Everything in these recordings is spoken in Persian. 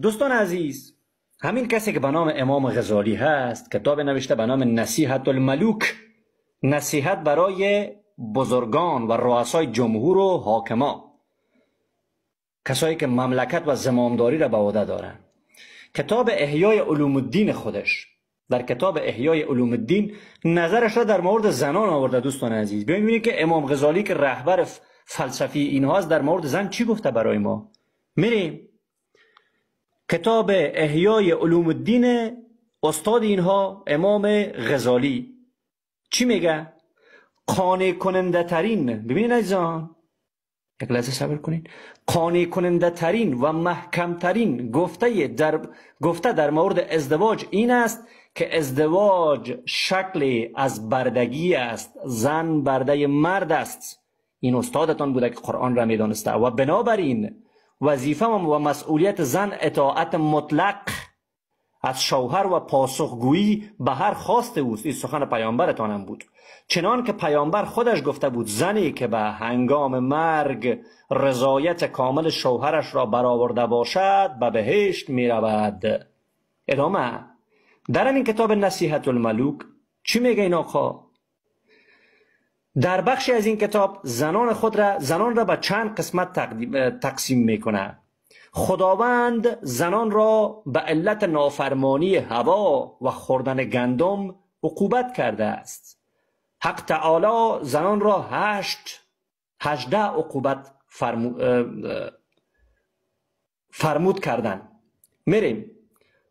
دوستان عزیز، همین کسی که به نام امام غزالی هست کتاب نوشته به نام نصیحت الملوک، نصیحت برای بزرگان و رؤسای جمهور و حاکما، کسایی که مملکت و زمامداری را به عهده دارن. کتاب احیای علوم الدین خودش، در کتاب احیای علوم الدین نظرش را در مورد زنان آورده. دوستان عزیز ببینید که امام غزالی که رهبر فلسفی اینهاست در مورد زن چی گفته برای ما. میریم کتاب احیای علوم الدین استاد اینها امام غزالی چی میگه؟ قانع کننده ترین، ببینید عزیزان یک لحظه صبر کنین، قانع کننده ترین و محکم ترین گفته در مورد ازدواج این است که ازدواج شکلی از بردگی است، زن برده مرد است. این استادتان بوده که قرآن را میدانسته و بنابراین وظیفه و مسئولیت زن اطاعت مطلق از شوهر و پاسخگویی به هر خواست اوست. این سخن پیامبرتان هم بود، چنان که پیامبر خودش گفته بود زنی که به هنگام مرگ رضایت کامل شوهرش را برآورده باشد به بهشت می رود. ادامه در این کتاب نصیحت الملوک چی میگه این آقا؟ در بخشی از این کتاب زنان را به چند قسمت تقسیم میکنه. خداوند زنان را به علت نافرمانی هوا و خوردن گندم عقوبت کرده است. حق تعالی زنان را 18 عقوبت فرمود کردن. میریم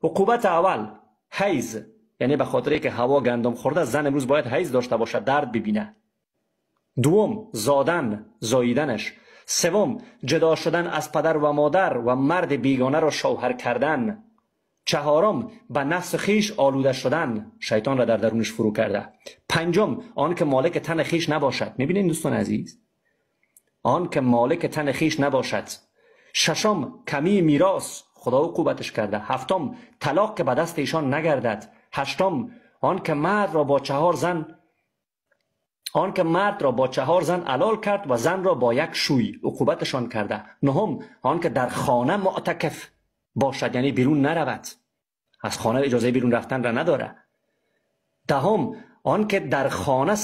عقوبت اول حیض، یعنی به خاطر که هوا گندم خورده زن امروز باید حیض داشته باشه، درد ببینه. دوم زاییدنش. سوم جدا شدن از پدر و مادر و مرد بیگانه را شوهر کردن. چهارم به نفس خیش آلوده شدن، شیطان را در درونش فرو کرده. پنجم آن که مالک تن خیش نباشد. میبینید دوستان عزیز، آن که مالک تن خیش نباشد. ششم کمی میراث، خدا عقوبتش کرده. هفتم طلاق که به دست ایشان نگردد. هشتم آن که مرد را با 4 زن علال کرد و زن را با 1 شوی، عقوبتشان کرده. نهم آن که در خانه معتکف باشد، یعنی بیرون نرود، از خانه اجازه بیرون رفتن را نداره. دهم آن که در خانه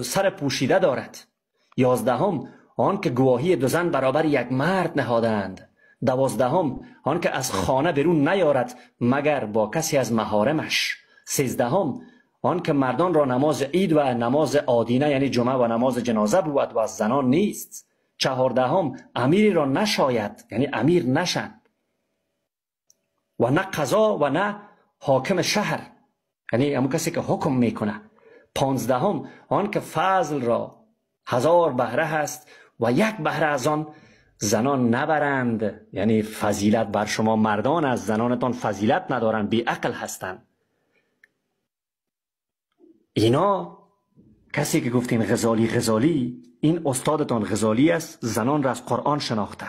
سر پوشیده دارد. 11 آن که گواهی 2 زن برابر 1 مرد نهادند. 12 آن که از خانه بیرون نیارد مگر با کسی از محارمش. 13 آن که مردان را نماز عید و نماز آدینه یعنی جمعه و نماز جنازه بود و از زنان نیست. 14 امیری را نشاید، یعنی امیر نشن و نه قضا و نه حاکم شهر، یعنی همون کسی که حکم میکنه. 15 آن که فضل را 1000 بهره هست و 1 بهره از آن زنان نبرند، یعنی فضیلت بر شما مردان از زنانتان فضیلت ندارن، بی عقل هستن. اینا کسی که گفتین غزالی این استادتان غزالی است، زنان را از قرآن شناخته.